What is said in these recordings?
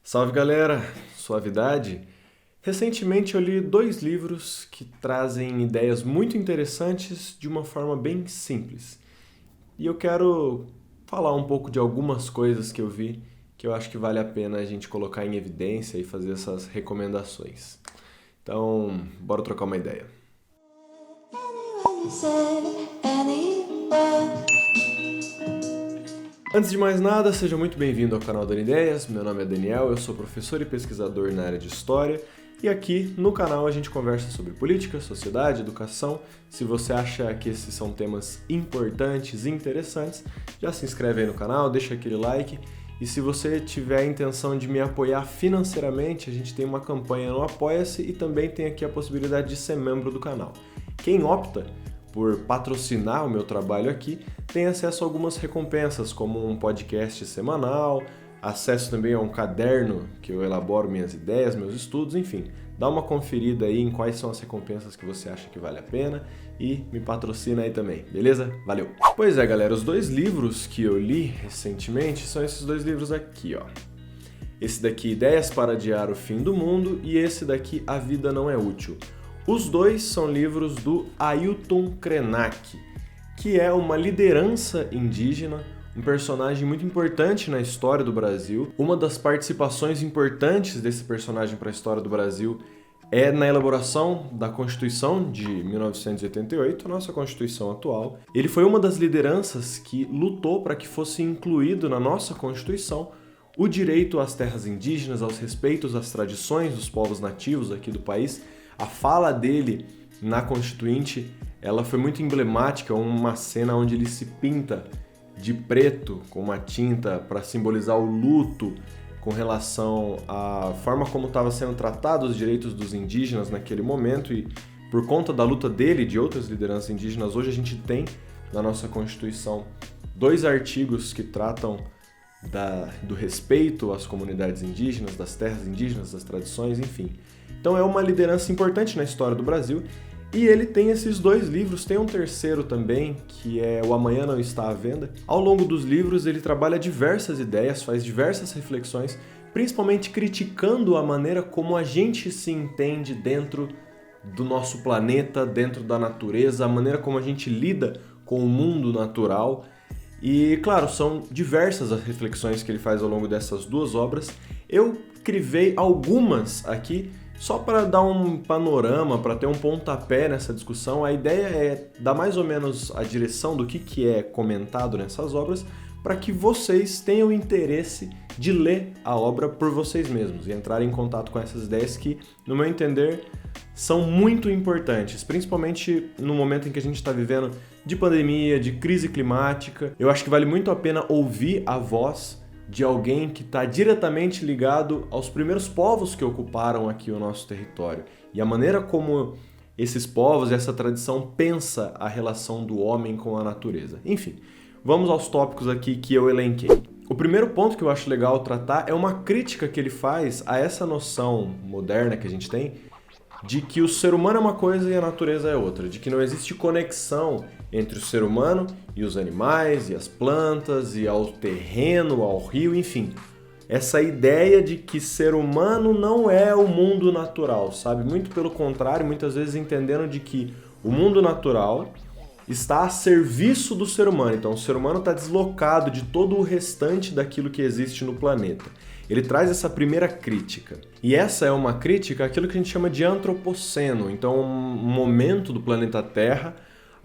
Salve galera, suavidade! Recentemente eu li 2 livros que trazem ideias muito interessantes de uma forma bem simples. E eu quero falar um pouco de algumas coisas que eu vi que eu acho que vale a pena a gente colocar em evidência e fazer essas recomendações. Então, bora trocar uma ideia. Antes de mais nada, seja muito bem-vindo ao canal Dani Ideias. Meu nome é Daniel, eu sou professor e pesquisador na área de História e aqui no canal a gente conversa sobre política, sociedade, educação. Se você acha que esses são temas importantes e interessantes, já se inscreve aí no canal, deixa aquele like. E se você tiver a intenção de me apoiar financeiramente, a gente tem uma campanha no Apoia-se e também tem aqui a possibilidade de ser membro do canal. Quem opta por patrocinar o meu trabalho aqui, tem acesso a algumas recompensas, como um podcast semanal, acesso também a um caderno que eu elaboro minhas ideias, meus estudos, enfim. Dá uma conferida aí em quais são as recompensas que você acha que vale a pena e me patrocina aí também, beleza? Valeu! Pois é, galera, os 2 livros que eu li recentemente são esses 2 livros aqui, ó. Esse daqui, Ideias para Adiar o Fim do Mundo, e esse daqui, A Vida Não é Útil. Os 2 são livros do Ailton Krenak, que é uma liderança indígena, um personagem muito importante na história do Brasil. Uma das participações importantes desse personagem para a história do Brasil é na elaboração da Constituição de 1988, a nossa Constituição atual. Ele foi uma das lideranças que lutou para que fosse incluído na nossa Constituição o direito às terras indígenas, aos respeitos às tradições dos povos nativos aqui do país. A fala dele na Constituinte, ela foi muito emblemática, uma cena onde ele se pinta de preto com uma tinta para simbolizar o luto com relação à forma como estava sendo tratado os direitos dos indígenas naquele momento, e por conta da luta dele e de outras lideranças indígenas, hoje a gente tem na nossa Constituição 2 artigos que tratam do respeito às comunidades indígenas, das terras indígenas, das tradições, enfim. Então é uma liderança importante na história do Brasil, e ele tem esses 2 livros, tem um terceiro também, que é O Amanhã Não Está à Venda. Ao longo dos livros ele trabalha diversas ideias, faz diversas reflexões, principalmente criticando a maneira como a gente se entende dentro do nosso planeta, dentro da natureza, a maneira como a gente lida com o mundo natural. E, claro, são diversas as reflexões que ele faz ao longo dessas 2 obras. Eu crivei algumas aqui, só para dar um panorama, para ter um pontapé nessa discussão. A ideia é dar mais ou menos a direção do que é comentado nessas obras, para que vocês tenham interesse de ler a obra por vocês mesmos e entrar em contato com essas ideias que, no meu entender, são muito importantes, principalmente no momento em que a gente está vivendo de pandemia, de crise climática. Eu acho que vale muito a pena ouvir a voz de alguém que está diretamente ligado aos primeiros povos que ocuparam aqui o nosso território e a maneira como esses povos, essa tradição pensa a relação do homem com a natureza. Enfim, vamos aos tópicos aqui que eu elenquei. O primeiro ponto que eu acho legal tratar é uma crítica que ele faz a essa noção moderna que a gente tem de que o ser humano é uma coisa e a natureza é outra, de que não existe conexão entre o ser humano e os animais, e as plantas, e ao terreno, ao rio, enfim. Essa ideia de que ser humano não é o mundo natural, sabe? Muito pelo contrário, muitas vezes entendendo de que o mundo natural está a serviço do ser humano. Então o ser humano está deslocado de todo o restante daquilo que existe no planeta. Ele traz essa primeira crítica. E essa é uma crítica àquilo que a gente chama de antropoceno. Então um momento do planeta Terra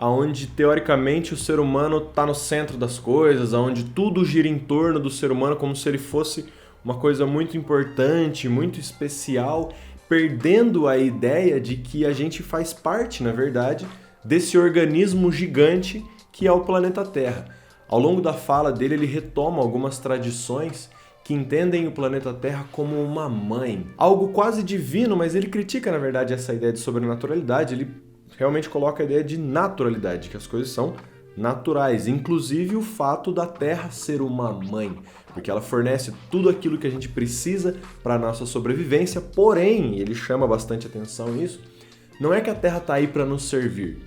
onde, teoricamente, o ser humano está no centro das coisas, onde tudo gira em torno do ser humano como se ele fosse uma coisa muito importante, muito especial, perdendo a ideia de que a gente faz parte, na verdade, desse organismo gigante que é o planeta Terra. Ao longo da fala dele, ele retoma algumas tradições que entendem o planeta Terra como uma mãe. Algo quase divino, mas ele critica, na verdade, essa ideia de sobrenaturalidade. Ele realmente coloca a ideia de naturalidade, que as coisas são naturais, inclusive o fato da Terra ser uma mãe, porque ela fornece tudo aquilo que a gente precisa para a nossa sobrevivência. Porém, ele chama bastante atenção nisso, não é que a Terra está aí para nos servir.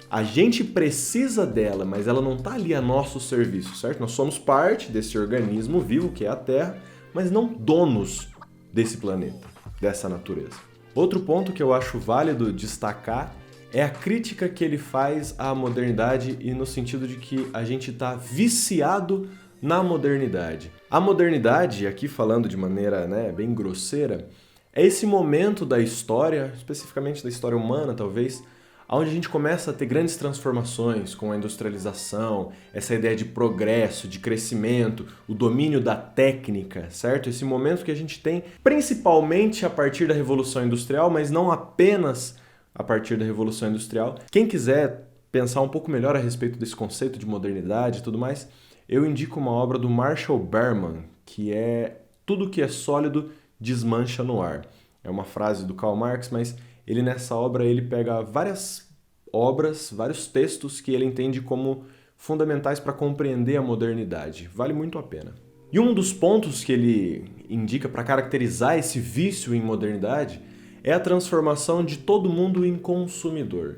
A gente precisa dela, mas ela não está ali a nosso serviço, certo? Nós somos parte desse organismo vivo que é a Terra, mas não donos desse planeta, dessa natureza. Outro ponto que eu acho válido destacar é a crítica que ele faz à modernidade e no sentido de que a gente está viciado na modernidade. A modernidade, aqui falando de maneira bem grosseira, é esse momento da história, especificamente da história humana talvez, onde a gente começa a ter grandes transformações com a industrialização, essa ideia de progresso, de crescimento, o domínio da técnica, certo? Esse momento que a gente tem principalmente a partir da Revolução Industrial, mas não apenas a partir da Revolução Industrial. Quem quiser pensar um pouco melhor a respeito desse conceito de modernidade e tudo mais, eu indico uma obra do Marshall Berman, que é Tudo que é sólido desmancha no ar. É uma frase do Karl Marx, mas ele nessa obra ele pega várias obras, vários textos que ele entende como fundamentais para compreender a modernidade. Vale muito a pena. E um dos pontos que ele indica para caracterizar esse vício em modernidade é a transformação de todo mundo em consumidor.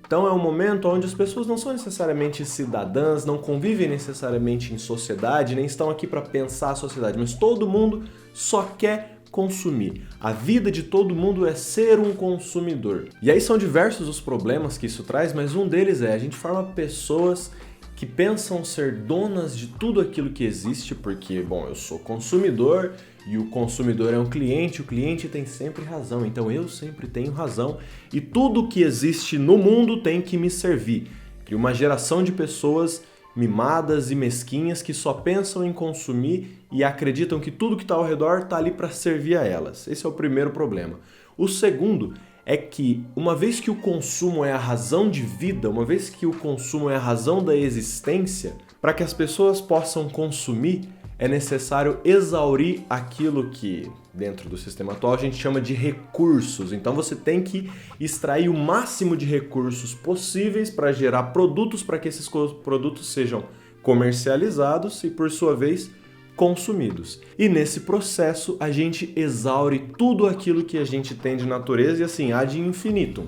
Então é um momento onde as pessoas não são necessariamente cidadãs, não convivem necessariamente em sociedade, nem estão aqui para pensar a sociedade, mas todo mundo só quer consumir. A vida de todo mundo é ser um consumidor. E aí são diversos os problemas que isso traz, mas um deles é a gente forma pessoas que pensam ser donas de tudo aquilo que existe, porque, eu sou consumidor e o consumidor é um cliente, o cliente tem sempre razão, então eu sempre tenho razão e tudo que existe no mundo tem que me servir. Cria uma geração de pessoas mimadas e mesquinhas que só pensam em consumir e acreditam que tudo que está ao redor está ali para servir a elas. Esse é o primeiro problema. O segundo é que, uma vez que o consumo é a razão de vida, uma vez que o consumo é a razão da existência, para que as pessoas possam consumir, é necessário exaurir aquilo que, dentro do sistema atual, a gente chama de recursos. Então você tem que extrair o máximo de recursos possíveis para gerar produtos, para que esses produtos sejam comercializados e, por sua vez, consumidos. E nesse processo a gente exaure tudo aquilo que a gente tem de natureza e assim, ad infinitum.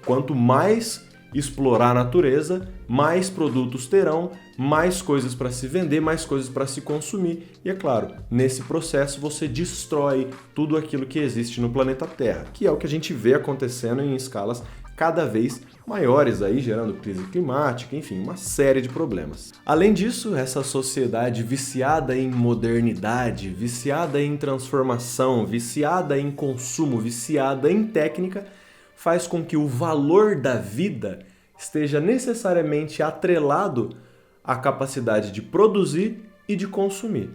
Quanto mais explorar a natureza, mais produtos terão, mais coisas para se vender, mais coisas para se consumir. E é claro, nesse processo você destrói tudo aquilo que existe no planeta Terra, que é o que a gente vê acontecendo em escalas cada vez maiores, aí gerando crise climática, enfim, uma série de problemas. Além disso, essa sociedade viciada em modernidade, viciada em transformação, viciada em consumo, viciada em técnica, faz com que o valor da vida esteja necessariamente atrelado à capacidade de produzir e de consumir.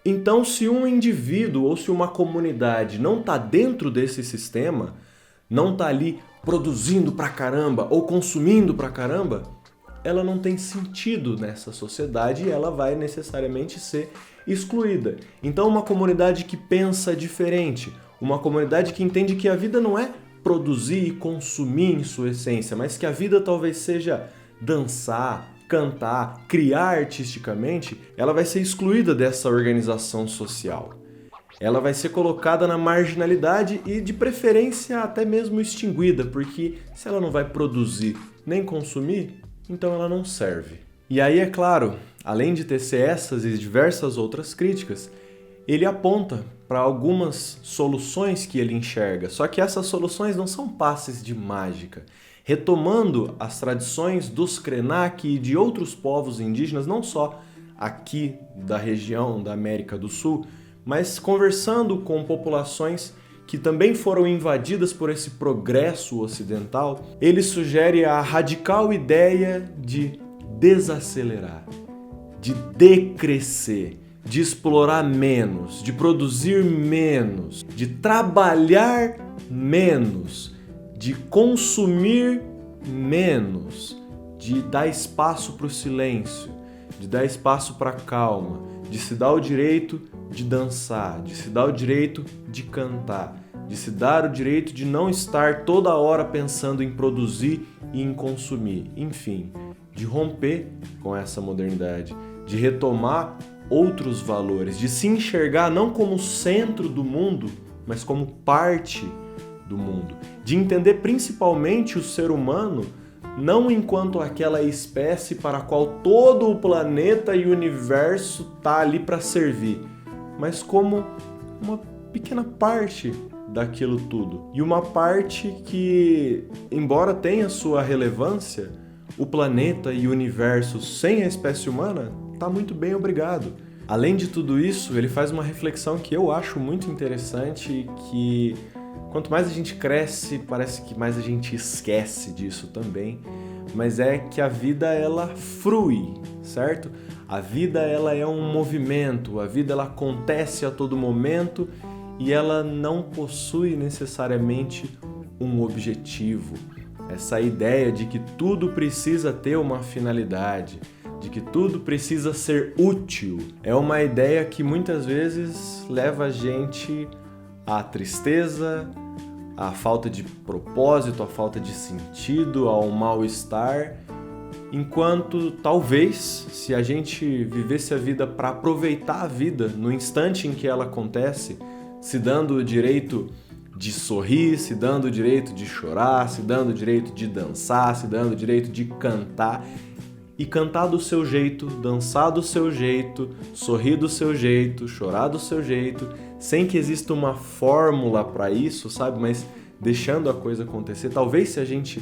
Então, se um indivíduo ou se uma comunidade não está dentro desse sistema, não está ali produzindo pra caramba ou consumindo pra caramba, ela não tem sentido nessa sociedade e ela vai necessariamente ser excluída. Então, uma comunidade que pensa diferente, uma comunidade que entende que a vida não é produzir e consumir em sua essência, mas que a vida talvez seja dançar, cantar, criar artisticamente, ela vai ser excluída dessa organização social. Ela vai ser colocada na marginalidade e, de preferência, até mesmo extinguida, porque se ela não vai produzir nem consumir, então ela não serve. E aí, é claro, além de tecer essas e diversas outras críticas, ele aponta para algumas soluções que ele enxerga, só que essas soluções não são passes de mágica. Retomando as tradições dos Krenak e de outros povos indígenas, não só aqui da região da América do Sul, mas conversando com populações que também foram invadidas por esse progresso ocidental, ele sugere a radical ideia de desacelerar, de decrescer, de explorar menos, de produzir menos, de trabalhar menos, de consumir menos, de dar espaço para o silêncio, de dar espaço para a calma, de se dar o direito de dançar, de se dar o direito de cantar, de se dar o direito de não estar toda hora pensando em produzir e em consumir, enfim, de romper com essa modernidade, de retomar outros valores, de se enxergar não como centro do mundo, mas como parte do mundo, de entender principalmente o ser humano não enquanto aquela espécie para a qual todo o planeta e o universo está ali para servir, mas como uma pequena parte daquilo tudo. E uma parte que, embora tenha sua relevância, o planeta e o universo sem a espécie humana está muito bem, obrigado. Além de tudo isso, ele faz uma reflexão que eu acho muito interessante e que quanto mais a gente cresce, parece que mais a gente esquece disso também, mas é que a vida ela flui, certo? A vida ela é um movimento, a vida ela acontece a todo momento e ela não possui necessariamente um objetivo. Essa ideia de que tudo precisa ter uma finalidade, de que tudo precisa ser útil, é uma ideia que muitas vezes leva a gente à tristeza, à falta de propósito, à falta de sentido, ao mal-estar, enquanto talvez, se a gente vivesse a vida para aproveitar a vida no instante em que ela acontece, se dando o direito de sorrir, se dando o direito de chorar, se dando o direito de dançar, se dando o direito de cantar, e cantar do seu jeito, dançar do seu jeito, sorrir do seu jeito, chorar do seu jeito, sem que exista uma fórmula para isso, sabe? Mas deixando a coisa acontecer. Talvez se a gente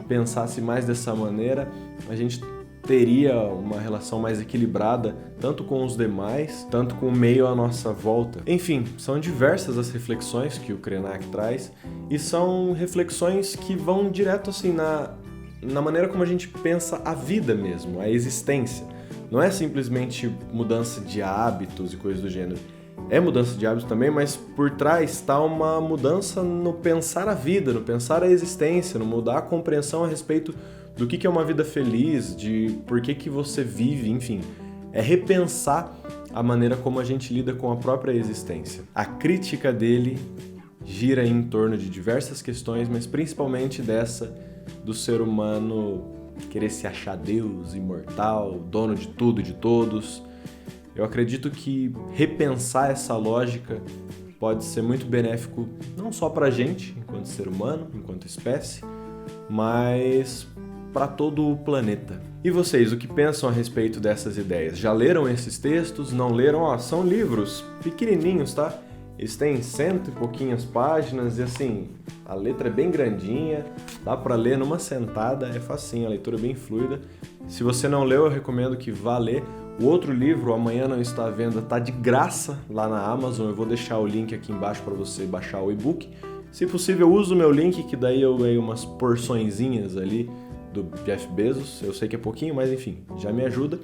pensasse mais dessa maneira, a gente teria uma relação mais equilibrada, tanto com os demais, tanto com o meio à nossa volta. Enfim, são diversas as reflexões que o Krenak traz, e são reflexões que vão direto assim na maneira como a gente pensa a vida mesmo, a existência. Não é simplesmente mudança de hábitos e coisas do gênero. É mudança de hábitos também, mas por trás está uma mudança no pensar a vida, no pensar a existência, no mudar a compreensão a respeito do que é uma vida feliz, de por que você vive, enfim. É repensar a maneira como a gente lida com a própria existência. A crítica dele gira em torno de diversas questões, mas principalmente dessa do ser humano querer se achar Deus, imortal, dono de tudo e de todos. Eu acredito que repensar essa lógica pode ser muito benéfico não só para a gente, enquanto ser humano, enquanto espécie, mas para todo o planeta. E vocês, o que pensam a respeito dessas ideias? Já leram esses textos? Não leram? São livros pequenininhos, tá? Eles têm 100 e pouquinhas páginas e assim, a letra é bem grandinha, dá para ler numa sentada, é facinho, a leitura é bem fluida. Se você não leu, eu recomendo que vá ler. O outro livro, Amanhã Não Está à Venda, tá de graça lá na Amazon, eu vou deixar o link aqui embaixo para você baixar o e-book. Se possível, use o meu link, que daí eu ganhei umas porçõezinhas ali do Jeff Bezos, eu sei que é pouquinho, mas enfim, já me ajuda.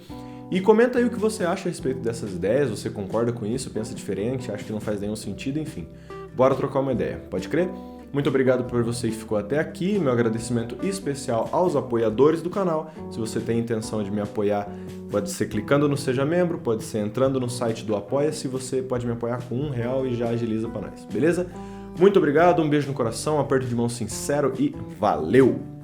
E comenta aí o que você acha a respeito dessas ideias, você concorda com isso, pensa diferente, acha que não faz nenhum sentido, enfim. Bora trocar uma ideia, pode crer? Muito obrigado por você que ficou até aqui, meu agradecimento especial aos apoiadores do canal. Se você tem intenção de me apoiar, pode ser clicando no Seja Membro, pode ser entrando no site do Apoia-se, você pode me apoiar com R$1 e já agiliza para nós, beleza? Muito obrigado, um beijo no coração, um aperto de mão sincero e valeu!